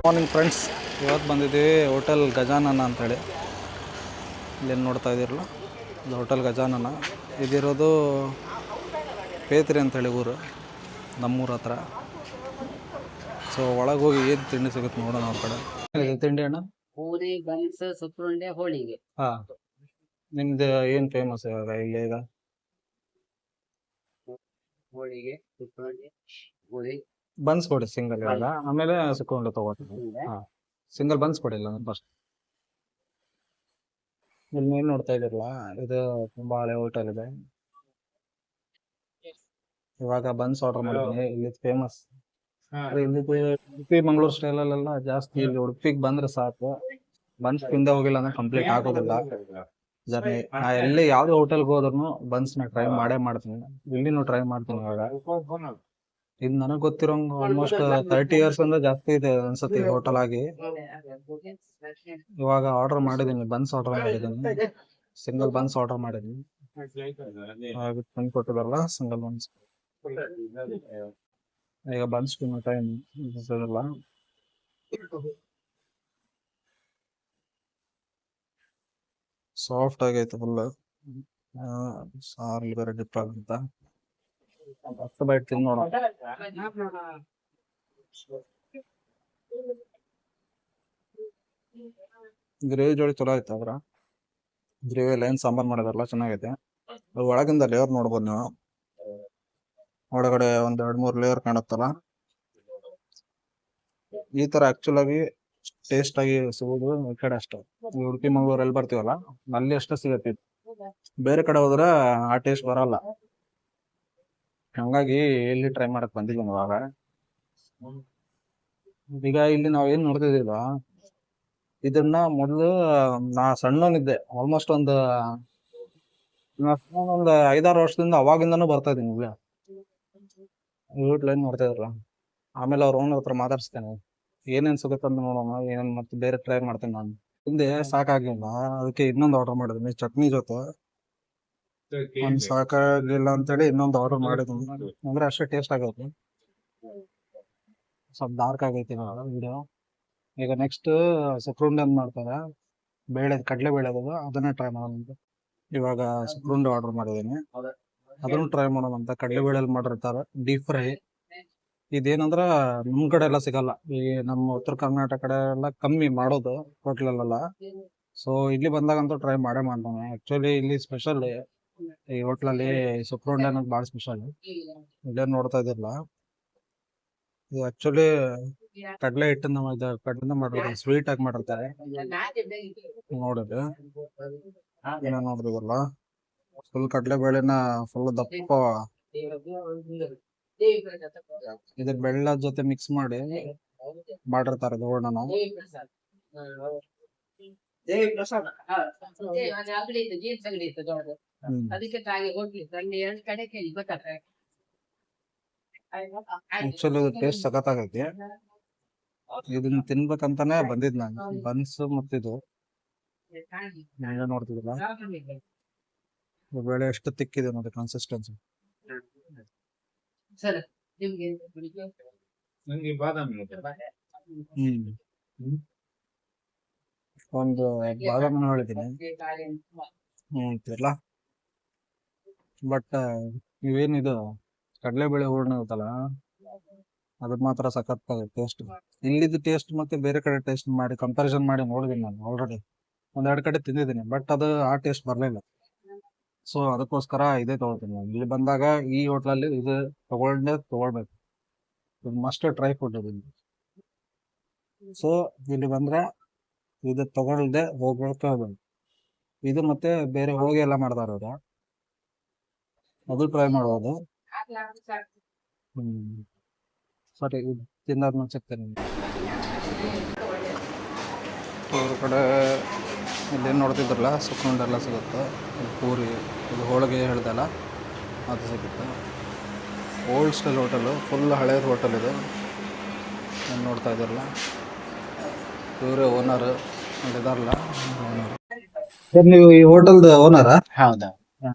Morning friends, ಇವತ್ತು ಬಂದಿದ್ದೀವಿ hotel Gajanana ಅಂತೇಳಿ. ಇಲ್ಲೇನು ನೋಡ್ತಾ ಇದ್ದೀರಲ್ಲ, ಇದು ಹೋಟೆಲ್ ಗಜಾನನ. ಇದಿರೋದು ಪೇತ್ರಿ ಅಂಥೇಳಿ ಊರು, ನಮ್ಮೂರ ಹತ್ರ. ಸೊ ಒಳಗೆ ಹೋಗಿ ಏನು ತಿಂಡಿ ಸಿಗುತ್ತೆ ನೋಡೋಣ ಅವ್ರ ಕಡೆ. ಇದು ತಿಂಡಿ ಅಣ್ಣ? ಪೂರಿ, ಬನ್ಸ್, ಸುಕ್ಕುಂಡೆ, ಹೋಳಿಗೆ. ಹಾಂ, ನಿಮ್ದು ಏನು ಫೇಮಸ್ ಇವಾಗ ಇಲ್ಲಿ? ಈಗ ಹೋಳಿಗೆ, ಸುಕ್ಕುಂಡೆ, ಪೂರಿ, ಬನ್ಸ್ ಕೊಡಿ ಸಿಂಗಲ್ ಇವಾಗ, ಆಮೇಲೆ ಸುಕ್ಕೊಂಡು ತೊಗೊಳ್ತೀನಿ. ಹಾಂ, ಸಿಂಗಲ್ ಬನ್ಸ್ ಕೊಡಿಲ್ಲ ಫಸ್ಟ್. ಇಲ್ಲಿ ಏನು ನೋಡ್ತಾ ಇದ್ದೀರಲ್ಲ, ಇದು ತುಂಬ ಹಳೆ ಹೋಟೆಲ್ ಇದೆ. ಇವಾಗ ಬನ್ಸ್ ಆರ್ಡರ್ ಮಾಡಿದ್ದೀನಿ. ಇಲ್ಲಿ ಫೇಮಸ್ ಇಲ್ಲಿ ಉಡುಪಿ ಮಂಗಳೂರು ಸ್ಟೈಲಲ್ಲೆಲ್ಲ ಜಾಸ್ತಿ. ಇಲ್ಲಿ ಉಡುಪಿಗೆ ಬಂದ್ರೆ ಸಾಕು, ಬನ್ಸ್ ತಿಂದೆ ಹೋಗಿಲ್ಲ ಅಂದ್ರೆ ಕಂಪ್ಲೀಟ್ ಆಗೋದಿಲ್ಲ ಜರ್ನಿ. ನಾ ಎಲ್ಲಿ ಯಾವ್ದೇ ಹೋಟೆಲ್ಗೆ ಹೋದ್ರೂ ಬನ್ಸ್ನ ಟ್ರೈ ಮಾಡೇ ಮಾಡ್ತೀನಿ. ಇಲ್ಲಿನೂ ಟ್ರೈ ಮಾಡ್ತೀನಿ. ಇವಾಗ ಇದು ನನಗೆ ಗೊತ್ತಿರೋಂಗೆ ಆಲ್ಮೋಸ್ಟ್ 30 years ಅಂದ್ರೆ ಜಾಸ್ತಿ ಇದೆ ಅನ್ಸುತ್ತೆ ಈ ಹೋಟೆಲ್ ಆಗಿ. ಇವಾಗ ಆರ್ಡರ್ ಮಾಡಿದ್ದೀನಿ, ಬನ್ಸ್ ಆರ್ಡರ್ ಮಾಡಿದ್ದೀನಿ, ಸಿಂಗಲ್ ಬನ್ಸ್ ಆರ್ಡರ್ ಮಾಡಿದ್ದೀನಿ. ತಂದು ಕೊಟ್ಟಿದಾರಲ್ಲ ಸಿಂಗಲ್ ಬನ್ಸ್. ಈಗ ಬನ್ಸ್ ತಿನ್ನೋ ಟೈಮ್ ಇಲ್ಲ. ಸಾಫ್ಟ್ ಆಗೈತೆ ಫುಲ್. ಸಾರ್ಲಿ ಬೇರೆ ಡಿಪ್ ಆಗುತ್ತ. 10 ಬೈಟ್ ತಿಂದು ನೋಡೋಣ. ಗ್ರೇವಿ ಜೋಡಿ ಚಲೋ ಆಯ್ತು. ಅದ್ರ ಗ್ರೇವಿ ಎಲ್ಲ ಏನು ಸಾಂಬಾರು ಮಾಡಿದಾರಲ್ಲ ಚೆನ್ನಾಗೈತೆ. ಒಳಗಿಂದ ಲೇಯರ್ ನೋಡ್ಬೋದು ನೀವು. ಒಳಗಡೆ ಒಂದ್ 2-3 ಲೇಯರ್ ಕಾಣುತ್ತಲ್ಲ. ಈ ತರ ಆಕ್ಚುಲ್ ಆಗಿ ಟೇಸ್ಟ್ ಆಗಿ ಸಿಗೋದು ಈ ಕಡೆ ಅಷ್ಟೇ. ಉಡುಪಿ ಮಂಗಳೂರಲ್ಲಿ ಬರ್ತೀವಲ್ಲ, ಅಲ್ಲಿ ಅಷ್ಟೇ ಸಿಗತ್ತೆ. ಬೇರೆ ಕಡೆ ಹೋದ್ರೆ ಆ ಟೇಸ್ಟ್ ಬರಲ್ಲ. ಹಂಗಾಗಿ ಇಲ್ಲಿ ಟ್ರೈ ಮಾಡಕ್ ಬಂದಿದ್ದೀನಿ ಇವಾಗ. ಈಗ ಇಲ್ಲಿ ನಾವ್ ಏನ್ ನೋಡ್ತಿದೀವ, ಇದನ್ನ ಮೊದಲು ನಾ ಸಣ್ಣವನಿದ್ದೆ, ಆಲ್ಮೋಸ್ಟ್ ಒಂದು 5-6 ವರ್ಷದಿಂದ ಅವಾಗಿಂದನೂ ಬರ್ತಾ ಇದೀನಿ ಇಲ್ಲಿ. ಏನ್ ನೋಡ್ತಾ ಇದ್ರಲ್ಲ. ಆಮೇಲೆ ಅವ್ರ ಓನರ್ ಹತ್ರ ಮಾತಾಡ್ಸ್ತೇನೆ, ಏನೇನ್ ಸಿಗುತ್ತೆ ಅಂತ ನೋಡೋಣ, ಏನೇನ್ ಮತ್ತೆ ಬೇರೆ ಟ್ರೈ ಮಾಡ್ತೇನೆ ನಾನು. ಹಿಂದೆ ಸಾಕಾಗಿಲ್ಲ, ಅದಕ್ಕೆ ಇನ್ನೊಂದು ಆರ್ಡರ್ ಮಾಡಿದ್ದೀನಿ ಚಟ್ನಿ ಜೊತೆ. ಒಂದ್ ಸಾಕಾಗಿಲ್ಲ ಅಂತೇಳಿ ಇನ್ನೊಂದು ಆರ್ಡರ್ ಮಾಡಿದ್ದೀನಿ. ಅಂದ್ರೆ ಅಷ್ಟೇ ಟೇಸ್ಟ್ ಆಗೈತಿ. ಸ್ವಲ್ಪ ಡಾರ್ಕ್ ಆಗೈತಿ ವಿಡಿಯೋ. ಈಗ ನೆಕ್ಸ್ಟ್ ಸುಕ್ರುಂಡೆ ಅಂತ ಮಾಡ್ತಾರೆ, ಬೇಳೆ, ಕಡಲೆ ಬೇಳೆ ಅದನ್ನ ಟ್ರೈ ಮಾಡೋಣ. ಇವಾಗ ಸುಕ್ರುಂಡೆ ಆರ್ಡರ್ ಮಾಡಿದ್ದೀನಿ, ಅದನ್ನು ಟ್ರೈ ಮಾಡೋಣ ಅಂತ. ಕಡಲೆ ಬೇಳೆಲ್ಲಿ ಮಾಡಿರ್ತಾರೆ ಡೀಪ್ ಫ್ರೈ. ಇದೇನಂದ್ರ ನಮ್ ಕಡೆ ಎಲ್ಲ ಸಿಗಲ್ಲ, ಈ ನಮ್ಮ ಉತ್ತರ ಕರ್ನಾಟಕ ಕಡೆ ಎಲ್ಲ ಕಮ್ಮಿ ಮಾಡೋದು ಹೋಟ್ಲಲ್ಲೆಲ್ಲ. ಸೊ ಇಲ್ಲಿ ಬಂದಾಗಂತೂ ಟ್ರೈ ಮಾಡೇ ಮಾಡ್ತಾನೆ. ಆಕ್ಚುಲಿ ಇಲ್ಲಿ ಸ್ಪೆಷಲ್ ಈ ಹೋಟ್ಲಲ್ಲಿ ಸುಕ್ರುಂಡೆ ಅನ್ನೋದು ಭಾಳ ಸ್ಪೆಷಲ್. ಇಲ್ಲೇ ನೋಡ್ತಾ ಇದಿರಲ್ಲ, ಇದು ಆಕ್ಚುಲಿ ಕಡಲೆ ಹಿಟ್ಟಿಂದ ಕಡಲಿಂದ ಮಾಡಿರ್ತಾರೆ, ಸ್ವೀಟ್ ಆಗಿ ಮಾಡಿರ್ತಾರೆ. ನೋಡಿದ್ರೆ ಏನ ನೋಡಿದ್ರಲ್ಲ, ಫುಲ್ ಕಡಲೆ ಬೇಳೆನ ಫುಲ್ ದಪ್ಪ ಇದು ಬೆಳ್ಳದ ಜೊತೆ ಮಿಕ್ಸ್ ಮಾಡಿ ಮಾಡಿರ್ತಾರೆ ಹೂರ್ಣನ. Actually taste ಸಖತ್ತಾಗೈತಿ. ಇದನ್ನ ತಿನ್ಬೇಕಂತಾನೆ ಬಂದಿದ್ ನಾನು. ಬನ್ಸ್ ಮತ್ತಿದು ನೋಡ್ತಿದಿಲ್ಲ, ಬೇಳೆ ಎಷ್ಟು ತಿಕ್ಕಿದೆ ನೋಡಿ ಕನ್ಸಿಸ್ಟೆನ್ಸಿ. ಒಂದು ಬಾದಾಮಿ ಹೇಳಿದ್ದೀನಿ ತಿರ್ಲಾ. ಬಟ್ ಇವೇನಿದು ಕಡಲೆಬೇಳೆ ಹೂರ್ಣ ಇರುತ್ತಲ್ಲ, ಅದ್ ಮಾತ್ರ ಸಖತ್ ಟೇಸ್ಟ್. ಇಲ್ಲಿದ್ದು ಟೇಸ್ಟ್ ಮತ್ತೆ ಬೇರೆ ಕಡೆ ಟೇಸ್ಟ್ ಮಾಡಿ ಕಂಪ್ಯಾರಿಸನ್ ಮಾಡಿ ನೋಡಿದೀನಿ ನಾನು ಆಲ್ರೆಡಿ. 1-2 ಕಡೆ ತಿಂದಿದ್ದೀನಿ, ಬಟ್ ಅದು ಆ ಟೇಸ್ಟ್ ಬರ್ಲಿಲ್ಲ. ಸೊ ಅದಕ್ಕೋಸ್ಕರ ಇದೇ ತಗೊಳ್ತೀನಿ. ಇಲ್ಲಿ ಬಂದಾಗ ಈ ಹೋಟ್ಲಲ್ಲಿ ಇದು ತಗೊಳ್ಬೇಕು. ಮಸ್ಟ್ ಟ್ರೈ ಫುಡ್ ಇದು. ಸೊ ಇಲ್ಲಿ ಬಂದ್ರೆ ಇದು ತಗೊಳ್ದೆ ಹೋಗ್ಬೇಕು. ಇದು ಮತ್ತೆ ಬೇರೆ ಹೋಗಿ ಎಲ್ಲ ಮಾಡ್ತಾರ ಅವ್ರು, ಅದು ಟ್ರೈ ಮಾಡೋದು. ಸರಿ, ತಿಂದಾದ್ಮೇಲೆ ಸಿಗ್ತೇನೆ. ಅವ್ರ ಕಡೆ ಇಲ್ಲೇನು ನೋಡ್ತಿದ್ರಲ್ಲ, ಸುಕ್ರುಂಡೆಲ್ಲ ಸಿಗುತ್ತೆ. ಪೂರಿ, ಇದು ಹೋಳಿಗೆ ಹೇಳ್ದಲ್ಲ, ಅದು ಸಿಗುತ್ತೆ. ಓಲ್ಡ್ ಸ್ಟೈಲ್ ಹೋಟೆಲು, ಫುಲ್ ಹಳೇದು ಹೋಟೆಲ್ ಇದು. ಏನು ನೋಡ್ತಾ ಇದ್ದಾರಲ್ಲ, ಇವರೇ ಓನರ್ ಇದಾರಲ್ಲ, ಓನರ್. ನೀವು ಈ ಹೋಟೆಲ್ದ ಓನರಾ? ಹೌದಾ.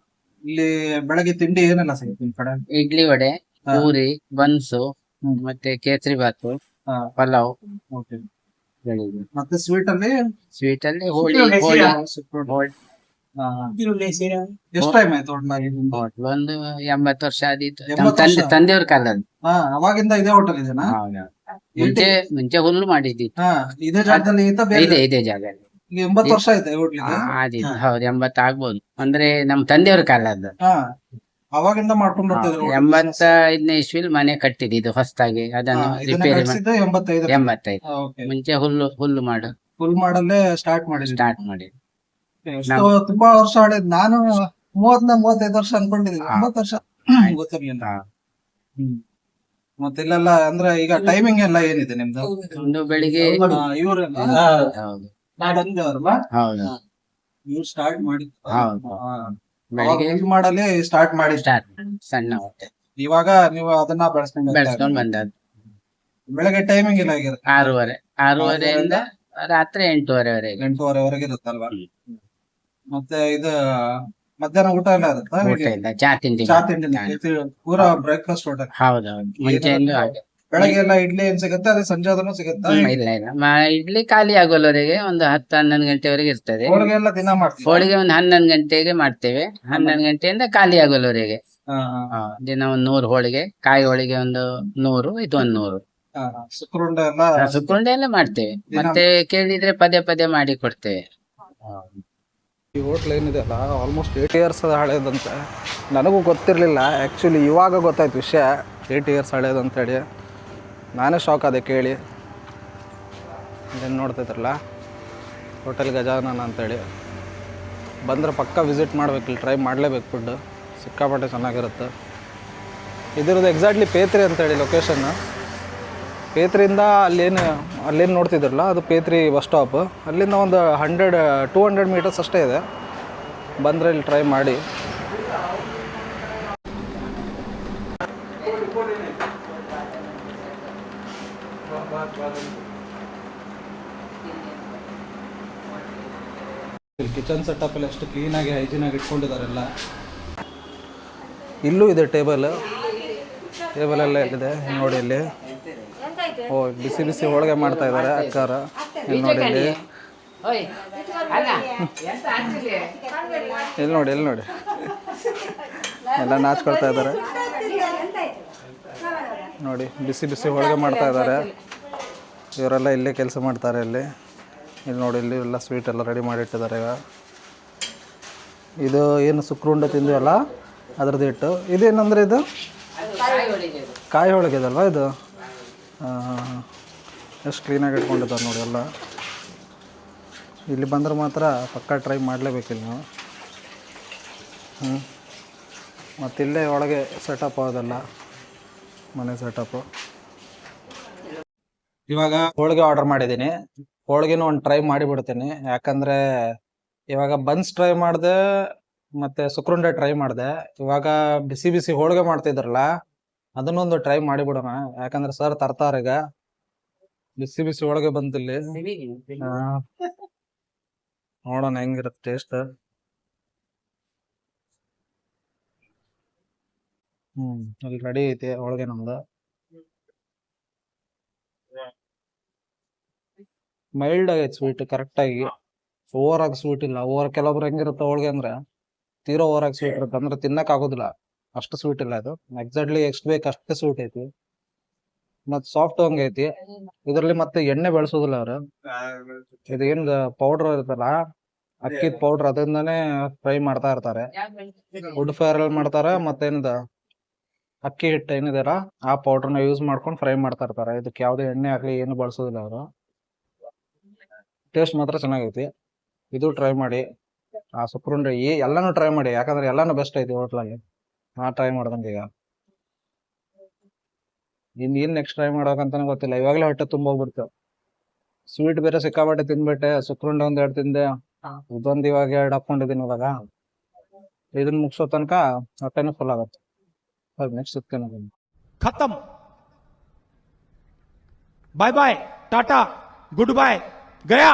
ಇಲ್ಲಿ ಬೆಳಗ್ಗೆ ತಿಂಡಿ ಏನೆಲ್ಲ ಸಿಗುತ್ತೆ ನಿಮ್ ಕಡೆ? ಇಡ್ಲಿ ವಡೆ, ಪೂರಿ, ಬನ್ಸು, ಮತ್ತೆ ಕೇಸರಿ ಬಾತು, ಪಲಾವ್. ಓಕೆ. ಬೆಳಿಗ್ಗೆ. ಮತ್ತೆ ಸ್ವೀಟ್ ಅಲ್ಲಿ ಸ್ವೀಟ್ ಅಲ್ಲಿ ಹೋಳಿ ಹೋಳಿ ಹೋಳಿ ಎಷ್ಟು ಟೈಮ್ ಆಯ್ತು ಒಟ್ನಲ್ಲಿ ನಿಮ್ದು? ಹೋಟ್ಲ್ ಒಂದು 80 ವರ್ಷ ಆದೀತು. 80 ವರ್ಷ? ತಂದೆಯವ್ರ ಕಾಲದ. ಅವಾಗಿಂದ ಇದೇ ಹೋಟೆಲ್ ಇದೆನಾ? ಮುಂಚೆ ಮುಂಚೆ ಹುಲ್ಲು ಮಾಡಿದ್ದಿತ್ತು. ಇದೇ ಜಾಗದಲ್ಲಿ ಇತ್ತ ಬೇರೆ? ಇದೇ ಜಾಗ ಈಗ 80 ವರ್ಷ ಆಯ್ತಾ ಹೋಟ್ಲಿಗೆ? ಆದಿತ್ತು. ಹೌದು 80 ಆಗ್ಬೋದು. ಅಂದ್ರೆ ನಮ್ ತಂದೆಯವ್ರ ಕಾಲದ್ದು. ಅವಾಗಿಂದ ಮಾಡ್ಕೊಂಡು ಬರ್ತಿದ್ರು 85ನೇ ಇಸ್ವಿಲ್ ಮನೆ ಕಟ್ಟಿದ್ದು ಹೊಸದಾಗಿ. ಅದನ್ನು ರಿಪೇರಿ ಮಾಡಿ 85. 85. ಮುಂಚೆ ಹುಲ್ಲು ಮಾಡು ಫುಲ್ ಮಾಡಲ್ಲೇ ಸ್ಟಾರ್ಟ್ ಮಾಡಿದ್ವಿ. ಸ್ಟಾರ್ಟ್ ಮಾಡಿ. ತುಂಬಾ ವರ್ಷ ಆಡಿದ್. ನಾನು 35 ವರ್ಷ ಅನ್ಕೊಂಡಿದ್ದೀನಿ. 80 ವರ್ಷ ಗೊತ್ತಿರ್ಲಿಲ್ಲ. ಮತ್ತೆ ಇಲ್ಲೆಲ್ಲ ಅಂದ್ರೆ ಈಗ ಟೈಮಿಂಗ್ ಎಲ್ಲ ಏನಿದೆ ನಿಮ್ದು? ಒಂದು ಬೆಳಿಗ್ಗೆ ಇವ್ರೆಲ್ಲ ಹೌದು ಬಂದವ್ರಲ್ಲ, ಹೌದು ಇವ್ರು ಸ್ಟಾರ್ಟ್ ಮಾಡಿ ಹೌದು ಬೆಳಿಗ್ಗೆ ಮಾಡಲಿ ಸ್ಟಾರ್ಟ್ ಮಾಡಿ. ಸ್ಟಾರ್ಟ್ ಸಣ್ಣ ಹೊಟ್ಟೆ ಇವಾಗ ನೀವು ಅದನ್ನ ಬೆಳೆಸ್ಕೊಂಡು ಬೆಳೆಸ್ಕೊಂಡ್ ಬಂದದ್ದು. ಬೆಳಗ್ಗೆ ಟೈಮಿಂಗ್ ಇಲ್ಲ ಆಗಿರುತ್ತೆ 6:30 ರಾತ್ರಿ 8:30 8:30 ಇರುತ್ತಲ್ವಾ? ಮತ್ತೆ ಇದು ಮಧ್ಯಾಹ್ನ ಊಟ ಎಲ್ಲ ಇರುತ್ತಾ? ಊಟ ಇಲ್ಲ, ಚಾ ತಿಂಡಿ. ಚಾ ತಿಂಡಿ ಪೂರಾ ಬ್ರೇಕ್ಫಾಸ್ಟ್ ಹೋಟೆಲ್. ಹೌದೌದು ಮುಂಚೆಯಿಂದ ಹಾಗೆ. ಬೆಳಗ್ಗೆ ಎಲ್ಲ ಇಡ್ಲಿ ಏನ್ ಸಿಗುತ್ತೆ ಅದೇ ಸಂಜೆ ಅದನ್ನು ಸಿಗುತ್ತಾ? ಇಲ್ಲ ಇಡ್ಲಿ ಖಾಲಿ ಆಗೋಲ್ಲವರೆಗೆ ಒಂದು 10-11 ಗಂಟೆವರೆಗೆ ಇರ್ತದೆ. ಹೋಳಿಗೆ ಎಲ್ಲ ದಿನ ಮಾಡ್ತೀವಿ. ಹೋಳಿಗೆ ಒಂದು 11 ಗಂಟೆಗೆ ಮಾಡ್ತೇವೆ. 11 ಗಂಟೆಯಿಂದ ಖಾಲಿ ಆಗೋಲ್ಲವರೆಗೆ ದಿನ ಒಂದು 100 ಹೋಳಿಗೆ. ಕಾಯಿ ಹೋಳಿಗೆ ಒಂದು 100, ಇದು ಒಂದು 100. ಸುಕ್ರುಂಡೆ ಎಲ್ಲ ಸುಕ್ರುಂಡೆ ಎಲ್ಲ ಮಾಡ್ತೇವೆ. ಮತ್ತೆ ಕೇಳಿದ್ರೆ ಪದೇ ಮಾಡಿ ಕೊಡ್ತೇವೆ. ಈ ಹೋಟ್ಲ್ ಏನಿದೆ ಅಲ್ಲ ಆಲ್ಮೋಸ್ಟ್ 8 ಇಯರ್ಸ್ ಹಳೇದಂತೆ. ನನಗೂ ಗೊತ್ತಿರಲಿಲ್ಲ ಆ್ಯಕ್ಚುಲಿ, ಇವಾಗ ಗೊತ್ತಾಯ್ತು ವಿಷಯ 8 ಇಯರ್ಸ್ ಹಳೇದಂತೇಳಿ. ನಾನೇ ಶಾಕ್ ಆದೆ ಕೇಳಿ. ಏನು ನೋಡ್ತಿದ್ರಲ್ಲ ಹೋಟೆಲ್ ಗಜಾನನ ಅಂತೇಳಿ. ಬಂದರೆ ಪಕ್ಕ ವಿಸಿಟ್ ಮಾಡ್ಬೇಕು, ಇಲ್ಲಿ ಟ್ರೈ ಮಾಡಲೇಬೇಕು. ಫುಡ್ ಸಿಕ್ಕಾಪಟ್ಟೆ ಚೆನ್ನಾಗಿರುತ್ತೆ. ಇದ್ರದ್ದು ಎಕ್ಸಾಕ್ಟ್ಲಿ ಪೇತ್ರಿ ಅಂತೇಳಿ ಲೊಕೇಶನ್ನು. ಪೇತ್ರಿಯಿಂದ ಅಲ್ಲೇನು ನೋಡ್ತಿದ್ರಲ್ಲ ಅದು ಪೇತ್ರಿ ಬಸ್ ಸ್ಟಾಪ್. ಅಲ್ಲಿಂದ ಒಂದು 200 ಮೀಟರ್ಸ್ ಅಷ್ಟೇ ಇದೆ. ಬಂದರೆ ಇಲ್ಲಿ ಟ್ರೈ ಮಾಡಿ. ಇಲ್ಲಿ ಕಿಚನ್ ಸೆಟಪ್ ಎಲ್ಲ ಎಷ್ಟು ಕ್ಲೀನಾಗಿ ಹೈಜೀನಾಗಿ ಇಟ್ಕೊಂಡಿದ್ದಾರೆಲ್ಲ. ಇಲ್ಲೂ ಇದೆ ಟೇಬಲ್ ಎಲ್ಲ ಇಲ್ಲಿದೆ ನೋಡಿ. ಇಲ್ಲಿ ಬಿಸಿ ಹೋಳಿಗೆ ಮಾಡ್ತಾ ಇದ್ದಾರೆ ಅಕ್ಕಾರ. ಇಲ್ಲಿ ನೋಡಿ, ಇಲ್ಲಿ ನೋಡಿ ಎಲ್ಲ ನಾಚ್ಕೊಳ್ತಾ ಇದ್ದಾರೆ ನೋಡಿ. ಬಿಸಿ ಹೋಳಿಗೆ ಮಾಡ್ತಾ ಇದ್ದಾರೆ. ಇವರೆಲ್ಲ ಇಲ್ಲೇ ಕೆಲಸ ಮಾಡ್ತಾರೆ. ಇಲ್ಲಿ ನೋಡಿ, ಇಲ್ಲಿ ಎಲ್ಲ ಸ್ವೀಟ್ ಎಲ್ಲ ರೆಡಿ ಮಾಡಿಟ್ಟಿದ್ದಾರೆ. ಈಗ ಇದು ಏನು ಸುಕ್ರುಂಡೆ ತಿಂದಿವಲ್ಲ ಅದ್ರದ್ದು ಇಟ್ಟು. ಇದೇನಂದ್ರೆ ಇದು ಕಾಯಿ ಹೋಳಿಗೆ ಇದಲ್ವಾ ಇದು? ಎಷ್ಟು ಕ್ಲೀನಾಗಿ ಇಟ್ಕೊಂಡಿದ್ದಾರೆ ನೋಡಿ ಎಲ್ಲ. ಇಲ್ಲಿ ಬಂದ್ರೆ ಮಾತ್ರ ಪಕ್ಕ ಟ್ರೈ ಮಾಡಲೇಬೇಕಿಲ್ಲ ನಾವು. ಮತ್ತಿಲ್ಲೇ ಒಳಗೆ ಸೆಟಪ್ ಆಗೋದಲ್ಲ, ಮನೆ ಸೆಟಪ್ಪು. ಇವಾಗ ಹೋಳಿಗೆ ಆರ್ಡರ್ ಮಾಡಿದ್ದೀನಿ. ಹೋಳಿಗೆನೂ ಒಂದು ಟ್ರೈ ಮಾಡಿಬಿಡ್ತೀನಿ. ಯಾಕಂದರೆ ಇವಾಗ ಬನ್ಸ್ ಟ್ರೈ ಮಾಡಿದೆ ಮತ್ತು ಸುಕ್ರುಂಡೆ ಟ್ರೈ ಮಾಡಿದೆ. ಇವಾಗ ಬಿಸಿ ಹೋಳಿಗೆ ಮಾಡ್ತಿದ್ರಲ್ಲ ಅದನ್ನೊಂದು ಟ್ರೈ ಮಾಡಿಬಿಡೋಣ. ಯಾಕಂದ್ರೆ ಸರ್ ತರ್ತಾರೆ ಈಗ. ಬಿಸಿ ಹೋಳಿಗೆ ಬಂತಿಲ್ಲಿ. ನೋಡೋಣ ಹೆಂಗಿರುತ್ತೆ ಟೇಸ್ಟ್. ಅಲ್ಲಿ ರೆಡಿ ಐತಿ ಹೋಳಿಗೆ ನಮ್ದು. ಮೈಲ್ಡ್ ಆಗೈತೆ ಸ್ವೀಟ್, ಕರೆಕ್ಟಾಗಿ. ಓವರ್ ಆಗಿ ಸ್ವೀಟ್ ಇಲ್ಲ. ಕೆಲವೊಬ್ರು ಹೆಂಗಿರುತ್ತೆ ಹೋಳಿಗೆ ಅಂದ್ರೆ ತೀರೋ ಓವರ್ ಆಗಿ ಸ್ವೀಟ್ ಇರುತ್ತೆ, ಅಂದ್ರೆ ತಿನ್ನಕ್ ಆಗೋದಿಲ್ಲ. ಅಷ್ಟು ಸ್ವೀಟ್ ಇಲ್ಲ ಇದು. ಎಕ್ಸಾಕ್ಟ್ಲಿ ಎಷ್ಟು ಬೇಕು ಅಷ್ಟೇ ಸ್ವೀಟ್ ಐತಿ. ಮತ್ ಸಾಫ್ಟ್ ಹಂಗೈತಿ. ಇದ್ರಲ್ಲಿ ಮತ್ತೆ ಎಣ್ಣೆ ಬೆಳೆಸೋದಿಲ್ಲ ಅವ್ರು. ಇದು ಏನ್ ಪೌಡರ್ ಇರುತ್ತಲ್ಲ, ಅಕ್ಕಿದ ಪೌಡರ್, ಅದರಿಂದಾನೇ ಫ್ರೈ ಮಾಡ್ತಾ ಇರ್ತಾರೆ. ವುಡ್ ಫೈರ್ ಅಲ್ಲಿ ಮಾಡ್ತಾರ. ಮತ್ತೇನಿದ ಅಕ್ಕಿ ಹಿಟ್ಟು ಏನಿದಾರ ಆ ಪೌಡರ್ನ ಯೂಸ್ ಮಾಡ್ಕೊಂಡು ಫ್ರೈ ಮಾಡ್ತಾ ಇರ್ತಾರೆ. ಇದಕ್ಕೆ ಯಾವ್ದೇ ಎಣ್ಣೆ ಆಗ್ಲಿ ಏನು ಬಳಸೋದಿಲ್ಲ ಅವರು. ಟೇಸ್ಟ್ ಮಾತ್ರ ಚೆನ್ನಾಗೈತಿ. ಇದು ಟ್ರೈ ಮಾಡಿ. ಆ ಸುಕ್ರುಂಡೆ ಎಲ್ಲಾನು ಟ್ರೈ ಮಾಡಿ. ಯಾಕಂದ್ರೆ ಎಲ್ಲಾನು ಬೆಸ್ಟ್ ಐತಿ ಹೋಟ್ಲಲ್ಲಿ. ಟ್ರೈ ಮಾಡ್ದಂಗೆ ಈಗ ಏನ್ ನೆಕ್ಸ್ಟ್ ಟ್ರೈ ಮಾಡೋಕಂತಾನೆ ಗೊತ್ತಿಲ್ಲ. ಇವಾಗಲೇ ಹೊಟ್ಟೆ ತುಂಬ ಹೋಗ್ಬಿಡ್ತೇವೆ. ಸ್ವೀಟ್ ಬೇರೆ ಸಿಕ್ಕಾಪಟ್ಟೆ ತಿಂದ್ಬಿಟ್ಟೆ. ಸುಕ್ರುಂಡೆ 2 ತಿಂದೆ. ಇದೊಂದು ಇವಾಗ 2 ಹಾಕೊಂಡಿದ್ದೀನಿ. ಇವಾಗ ಇದನ್ನ ಮುಗಿಸೋ ತನಕ ಹೊಟ್ಟೆನೂ ಫುಲ್ ಆಗುತ್ತೆ. ನೆಕ್ಸ್ಟ್ ಸಿಗ್ತೇನೆ. खत्म। Bye bye, tata, good bye, गया।